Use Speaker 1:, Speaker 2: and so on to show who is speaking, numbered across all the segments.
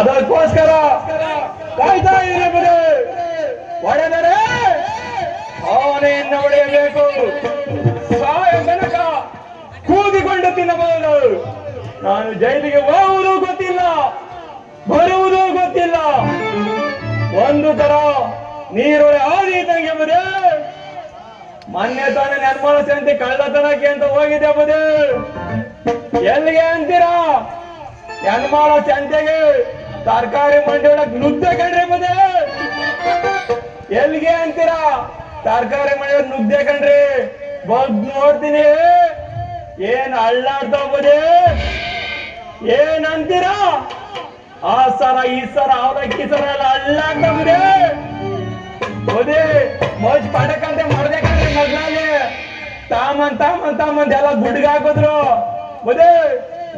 Speaker 1: ಅದಕ್ಕೋಸ್ಕರ ಕಾಯ್ತಾ ಇರಬಹುದು. ಒಡೆದರೆ ಅವನೆಯನ್ನು ಹೊಡೆಯಬೇಕು. ಸಾಯ ತನಕ ಕೂದಿಕೊಂಡು ತಿನ್ನಬಹುದು. ನಾನು ಜೈಲಿಗೆ ಹೋಗುವುದು ಗೊತ್ತಿಲ್ಲ, ಬರುವುದು ಗೊತ್ತಿಲ್ಲ. ಒಂದು ತರ ನೀರೊಳೆ ಆದೀತಂಗೆ ಬುದೇ. ಮೊನ್ನೆ ತಾನೇ ನಿರ್ಮಲ ಸಂತೆ ಕಳ್ಳತನಕ್ಕೆ ಅಂತ ಹೋಗಿದೆ ಬುದೇ. ಎಲ್ಲಿಗೆ ಅಂತೀರಾ? ನಿರ್ಮಲ ಸಂತೆಗೆ ತರಕಾರಿ ಮಂಡಿ ಒಳಗ್ ನುಗ್ದೆ ಕಂಡ್ರೆ ಬುದೇ. ಎಲ್ಲಿಗೆ ಅಂತೀರಾ? ತರಕಾರಿ ಮಂಡಿ ಒಳಗ್ ನುಗ್ದೆ ಕಂಡ್ರಿ. ಬಗ್ ನೋಡ್ತೀನಿ ಏನ್ ಅಳ್ಳಾಡ್ತಾವ ಬುದೇ. ಏನ್ ಅಂತೀರಾ? ಆ ಸರ ಈ ಸರ ಅವಲಕ್ಕಿ ಸರ ಎಲ್ಲ ಅಳ್ಳಾಡ್ತಾವ್ರೆ. ಬುದೇ ಮೋಜ್ ಪಡಕಂತೆ ಮಾಡ್ಬೇಕಂದ್ರೆ ಮೊದ್ಲಾಗೆ ತಾಮಂದ್ ಎಲ್ಲ ಗುಡ್ಗ ಹಾಕಿದ್ರು. ಬುದೇ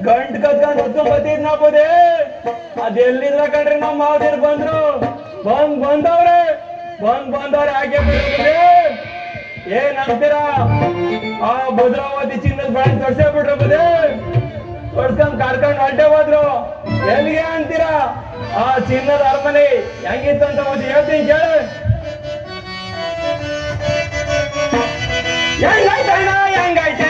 Speaker 1: ಗಂಟ್ ಕತ್ಕೊಂಡ್ ಹೊತ್ತು ಬತ್ತಿದ್ ನಾ ಬುದೇ. ಅದೆಲ್ಲಿದ್ರ ಕಣ್ರಿ ನಮ್ಮ ಮಾವದೇರ್ ಬಂದ್ರು. ಬಂದವ್ರೆ ಹಾಗೆ ಬಿಡ್ರಿ. ಏನ್ ಅಂತೀರಾ? ಆ ಭದ್ರಾವತಿ ಚಿನ್ನದ ಬೆಳಗ್ಗೆ ತೊಡ್ಸೇ ಬಿಟ್ರು ಬುದೇ. ತೊಡ್ಸ್ಕೊಂಡ್ ಕರ್ಕೊಂಡ್ ಹೊರಟೆ ಹೋದ್ರು. ಎಲ್ಲಿಗೆ ಅಂತೀರಾ? ಆ ಚಿನ್ನದ ಅರಮನೆ ಹೆಂಗಿತ್ತಂತ ಒಂದು ಹೇಳ್ತೀನಿ ಕೇಳು. ಹೆಂಗಾಯ್ತು ಅಣ್ಣ ಹೆಂಗಾಯ್ತು?